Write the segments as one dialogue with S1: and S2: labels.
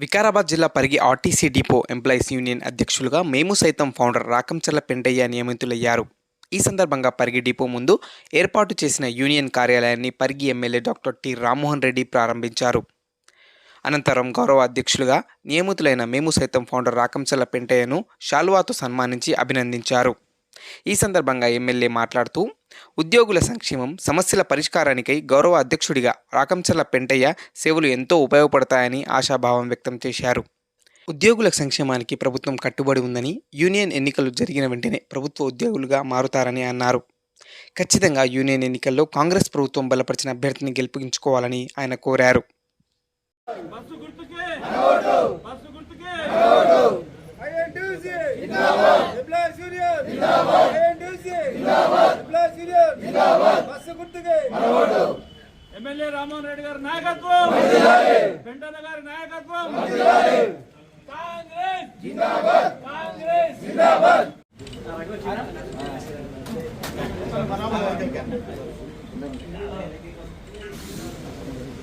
S1: వికారాబాద్ జిల్లా Parigi RTC depot employees union అధ్యక్షులుగా మేము సైతం ఫౌండర్ రాకంచర్ల పెంటయ్య నియమితులయ్యారు. ఈ సందర్భంగా పరిగి డిపో ముందు ఏర్పాటు చేసిన యూనియన్ కార్యాలయాన్ని Parigi MLA doctor T Rammohan Reddy ప్రారంభించారు. అనంతరం గౌరవ అధ్యక్షులుగా నియమితులైన మేము సైతం ఫౌండర్ రాకంచర్ల పెంటయ్యను శాలువాతో సన్మానించి అభినందించారు. ఈ సందర్భంగా ఎమ్మెల్యే మాట్లాడుతూ ఉద్యోగుల సంక్షేమం, సమస్యల పరిష్కారానికై గౌరవ అధ్యక్షుడిగా రాకంచర్ల పెంటయ్య సేవలు ఎంతో ఉపయోగపడతాయని ఆశాభావం వ్యక్తం చేశారు. ఉద్యోగుల సంక్షేమానికి ప్రభుత్వం కట్టుబడి ఉందని, యూనియన్ ఎన్నికలు జరిగిన వెంటనే ప్రభుత్వ ఉద్యోగులుగా మారుతారని అన్నారు. ఖచ్చితంగా యూనియన్ ఎన్నికల్లో కాంగ్రెస్ ప్రభుత్వం బలపరిచిన అభ్యర్థిని గెలిపించుకోవాలని ఆయన కోరారు.
S2: ఎమ్మెల్యే రామ్మోహన్ రెడ్డి గారి నాయకత్వం, పెంటన్న గారి నాయకత్వం, కాంగ్రెస్ జిందాబాద్, కాంగ్రెస్ జిందాబాద్.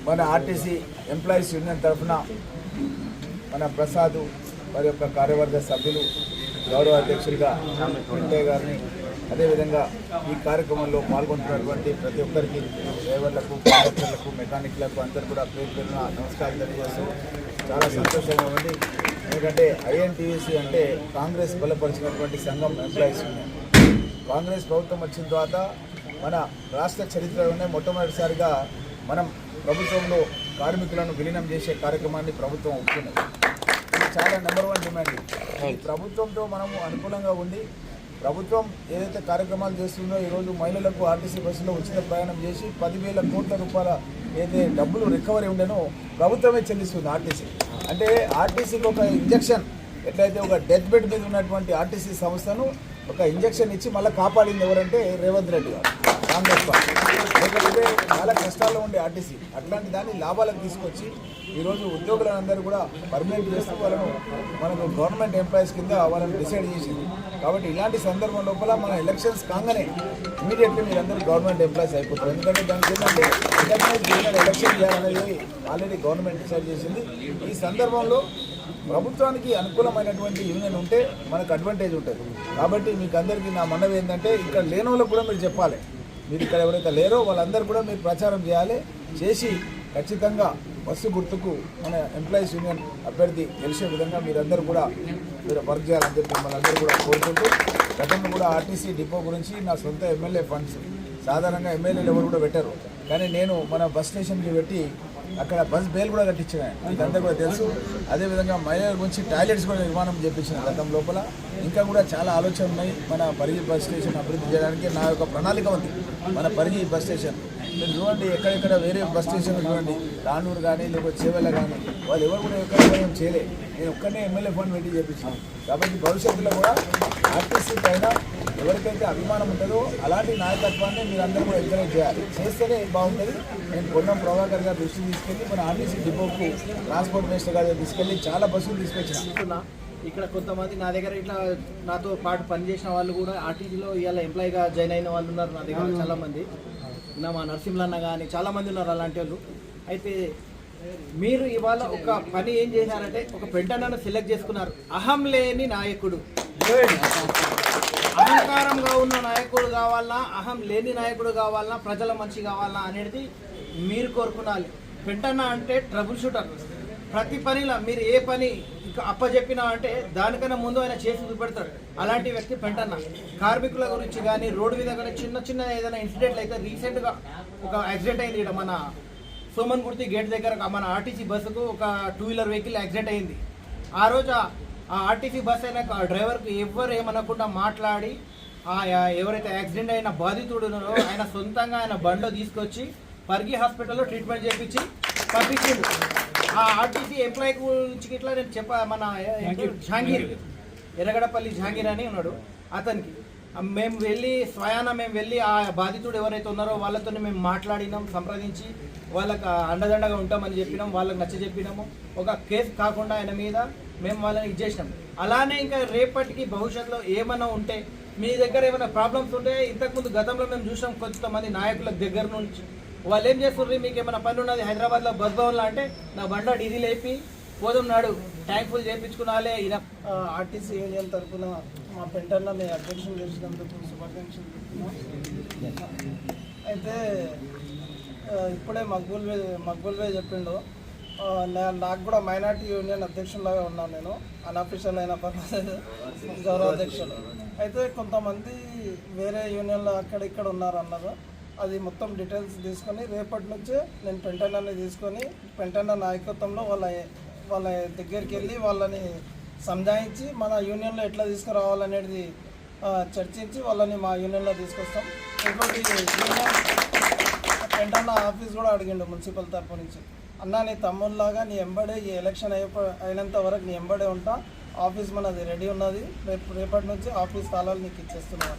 S3: మన ఆర్టీసీ ఎంప్లాయీస్ యూనియన్ తరఫున మన ప్రసాద్ వారి యొక్క కార్యవర్గ సభ్యులు, గౌరవ అధ్యక్షులుగా వెంకయ్య గారిని, అదేవిధంగా ఈ కార్యక్రమంలో పాల్గొంటున్నటువంటి ప్రతి ఒక్కరికి, డ్రైవర్లకు, కండక్టర్లకు, మెకానిక్లకు అందరూ కూడా పేరు పేరున నమస్కారం తెలియజేస్తూ చాలా సంతోషంగా ఉంది. ఎందుకంటే ఐఎన్టీయూసీ అంటే కాంగ్రెస్ బలపరిచినటువంటి సంఘం ఎంప్లాయీస్ యూనియన్. కాంగ్రెస్ ప్రభుత్వం వచ్చిన తర్వాత మన రాష్ట్ర చరిత్రలోనే మొట్టమొదటిసారిగా మనం ప్రభుత్వంలో కార్మికులను విలీనం చేసే కార్యక్రమాన్ని ప్రభుత్వం ఒప్పుకున్నది. ఇది చాలా నెంబర్ 1 డిమాండ్. ఈ ప్రభుత్వంతో మనము అనుకూలంగా ఉండి ప్రభుత్వం ఏదైతే కార్యక్రమాలు చేస్తుందో, ఈరోజు మహిళలకు ఆర్టీసీ బస్సులో ఉచిత ప్రయాణం చేసి 10,000 కోట్ల రూపాయల ఏదైతే డబ్బులు రికవరీ ఉండేనో ప్రభుత్వమే చెల్లిస్తుంది ఆర్టీసీ. అంటే ఆర్టీసీకి ఒక ఇంజక్షన్, ఎట్లయితే ఒక డెత్ బెడ్ మీద ఉన్నటువంటి ఆర్టీసీ సంస్థను ఒక ఇంజక్షన్ ఇచ్చి మళ్ళీ కాపాడింది ఎవరంటే రేవంత్ రెడ్డి గారు, కాంగ్రెస్ పార్టీ. లేకపోతే చాలా కష్టాల్లో ఉండే ఆర్టీసీ అట్లాంటి దాన్ని లాభాలకు తీసుకొచ్చి ఈరోజు ఉద్యోగులందరూ కూడా పర్మనెంట్ చేస్తూ వాళ్ళను మనకు గవర్నమెంట్ ఎంప్లాయీస్ కింద వాళ్ళని డిసైడ్ చేసింది. కాబట్టి ఇలాంటి సందర్భం లోపల మన ఎలక్షన్స్ కాగానే ఇమీడియట్లీ మీరందరూ గవర్నమెంట్ ఎంప్లాయీస్ అయిపోతారు. ఎందుకంటే దానికి ఏంటంటే ఎలక్షన్ చేయాలనేది ఆల్రెడీ గవర్నమెంట్ డిసైడ్ చేసింది. ఈ సందర్భంలో ప్రభుత్వానికి అనుకూలమైనటువంటి యూనియన్ ఉంటే మనకు అడ్వాంటేజ్ ఉంటుంది. కాబట్టి మీకు అందరికీ నా మనవి ఏంటంటే, ఇక్కడ లేని వాళ్ళకు కూడా మీరు చెప్పాలి. మీరు ఇక్కడ ఎవరైతే లేరో వాళ్ళందరూ కూడా మీరు ప్రచారం చేయాలి. చేసి ఖచ్చితంగా బస్సు గుర్తుకు మన ఎంప్లాయీస్ యూనియన్ అభ్యర్థి గెలిచే విధంగా మీరందరూ కూడా మీరు వర్క్ చేయాలని చెప్పి మిమ్మల్ని అందరూ కూడా కోరుకుంటూ, గతంలో కూడా ఆర్టీసీ డిపో గురించి నా సొంత ఎమ్మెల్యే ఫండ్స్ సాధారణంగా ఎమ్మెల్యేలు ఎవరు కూడా పెట్టారు, కానీ నేను మన బస్ స్టేషన్కి పెట్టి అక్కడ బస్ బేల్ కూడా కట్టించిన ఇదంతా కూడా తెలుసు. అదేవిధంగా మహిళల గురించి టాయిలెట్స్ కూడా నిర్మాణం చేయించిన గతం లోపల. ఇంకా కూడా చాలా ఆలోచనలు ఉన్నాయి మన పరిగి బస్ స్టేషన్ అభివృద్ధి చేయడానికి. నా యొక్క ప్రణాళిక ఉంది మన పరిగి బస్ స్టేషన్. మీరు చూడండి, ఎక్కడెక్కడ వేరే బస్ స్టేషన్ చూడండి, తాండూరు కానీ లేకపోతే చేవెళ్ళ కానీ, వాళ్ళు ఎవరు కూడా ఎక్కడ చేయలే. నేను ఒక్కనే ఎమ్మెల్యే ఫండ్ పెట్టి చేయించాను. కాబట్టి భవిష్యత్తులో కూడా ఆర్టీసీ పైన ఎవరికైతే అభిమానం ఉంటుందో అలాంటి నాయకత్వాన్ని మీరందరూ కూడా ఎంకరేజ్ చేయాలి. చేస్తేనే బాగుంటుంది. నేను పొన్నం ప్రభాకర్ గారు దృష్టికి తీసుకెళ్ళి మన ఆర్టీసీ డిపోకు ట్రాన్స్పోర్ట్ మినిస్టర్ గారు తీసుకెళ్ళి చాలా బస్సులు తీసుకొచ్చిన.
S4: ఇక్కడ కొంతమంది నా దగ్గర ఇట్లా నాతో పాటు పనిచేసిన వాళ్ళు కూడా ఆర్టీసీలో ఇవాళ ఎంప్లాయీగా జాయిన్ అయిన వాళ్ళు ఉన్నారు నా దగ్గర చాలామంది. మా నరసింహన్న కానీ చాలామంది ఉన్నారు అలాంటి వాళ్ళు. అయితే మీరు ఇవాళ ఒక పని ఏం చేశారంటే, ఒక పెంటన్నను సెలెక్ట్ చేసుకున్నారు. అహం లేని నాయకుడు, అహంకారంగా ఉన్న నాయకుడు కావాలన్నా, అహం లేని నాయకుడు కావాలన్నా, ప్రజల మనిషి కావాలన్నా అనేది మీరు కోరుకునాలి. పెంటన్న అంటే ట్రబుల్ షూటర్. ప్రతి పనిలో మీరు ఏ పని అప్పచెప్పినా అంటే దానికన్నా ముందు ఆయన చేసి చూపెడతాడు. అలాంటి వ్యక్తి పెంటన్న. కార్మికుల గురించి కానీ, రోడ్డు మీద కానీ చిన్న ఏదైనా ఇన్సిడెంట్లు అయితే, రీసెంట్గా ఒక యాక్సిడెంట్ అయింది ఇక్కడ మన సోమన్ గుర్తి గేట్ దగ్గర. మన ఆర్టీసీ బస్సుకు ఒక 2 వీలర్ వెహికల్ యాక్సిడెంట్ అయింది. ఆ రోజు ఆ ఆర్టీసీ బస్ అయిన డ్రైవర్కి ఎవ్వరు ఏమనకుండా మాట్లాడి ఎవరైతే యాక్సిడెంట్ అయిన బాధితుడు ఉన్నారో ఆయన సొంతంగా ఆయన బండిలో తీసుకొచ్చి పరిగి హాస్పిటల్లో ట్రీట్మెంట్ చేయించి పంపించిండు. ఆ ఆర్టీసీ ఎంప్లాయీ గురించి ఇట్లా నేను మన జహాంగీర్, ఎర్రగడపల్లి జహాంగీర్ అని ఉన్నాడు. అతనికి మేము వెళ్ళి ఆ బాధితుడు ఎవరైతే ఉన్నారో వాళ్ళతో మేము మాట్లాడినాం, సంప్రదించి వాళ్ళకి అండదండగా ఉంటామని చెప్పినాం, వాళ్ళకి నచ్చజెప్పినాము. ఒక కేసు కాకుండా ఆయన మీద మేము వాళ్ళని ఇచ్చేసినాం. అలానే ఇంకా రేపటికి భవిష్యత్తులో ఏమైనా ఉంటే, మీ దగ్గర ఏమైనా ప్రాబ్లమ్స్ ఉంటే, ఇంతకుముందు గతంలో మేము చూసాం కొంతమంది నాయకుల దగ్గర నుంచి వాళ్ళు ఏం చేస్తున్నారు, మీకు ఏమైనా పని ఉన్నది హైదరాబాద్లో బస్ భవన్లో అంటే నా బండ డీజిల్ వేపి పోదాం నాడు ట్యాంక్ ఫుల్ చేయించుకున్నాలే ఈయన ఆర్టీసీ యూనియన్ తరఫున మా పెంటన్నని అధ్యక్షులు చేసినందుకు శుభాకాంక్షలు చెప్తున్నాం. అయితే ఇప్పుడే మక్బుల్ వే చెప్పిండు. నాకు కూడా మైనార్టీ యూనియన్ అధ్యక్షులాగా ఉన్నాను. నేను అన్అఫీషియల్ అయిన పర్వాలేదు, గౌరవ అధ్యక్షులు. అయితే కొంతమంది వేరే యూనియన్లో అక్కడ ఇక్కడ ఉన్నారు అన్నారు. అది మొత్తం డీటెయిల్స్ తీసుకొని రేపటి నుంచే నేను పెంటన్నని తీసుకొని పెంటన్న నాయకత్వంలో వాళ్ళ దగ్గరికి వెళ్ళి వాళ్ళని సంజాయించి మన యూనియన్లో ఎట్లా తీసుకురావాలనేది చర్చించి వాళ్ళని మా యూనియన్లో తీసుకొస్తాం. ఇంకోటి యూనియన్ పెంటన్న ఆఫీస్ కూడా అడిగిండు మున్సిపల్ తరపు నుంచి, అన్న నీ తమ్ముళ్ళలాగా నీ ఎంబడే ఈ ఎలక్షన్ అయినంత వరకు నీ ఎంబడే ఉంటా, ఆఫీస్ మనది రెడీ ఉన్నది, రేపటి నుంచి ఆఫీస్ తాళాలు నీకు ఇచ్చేస్తున్నాను.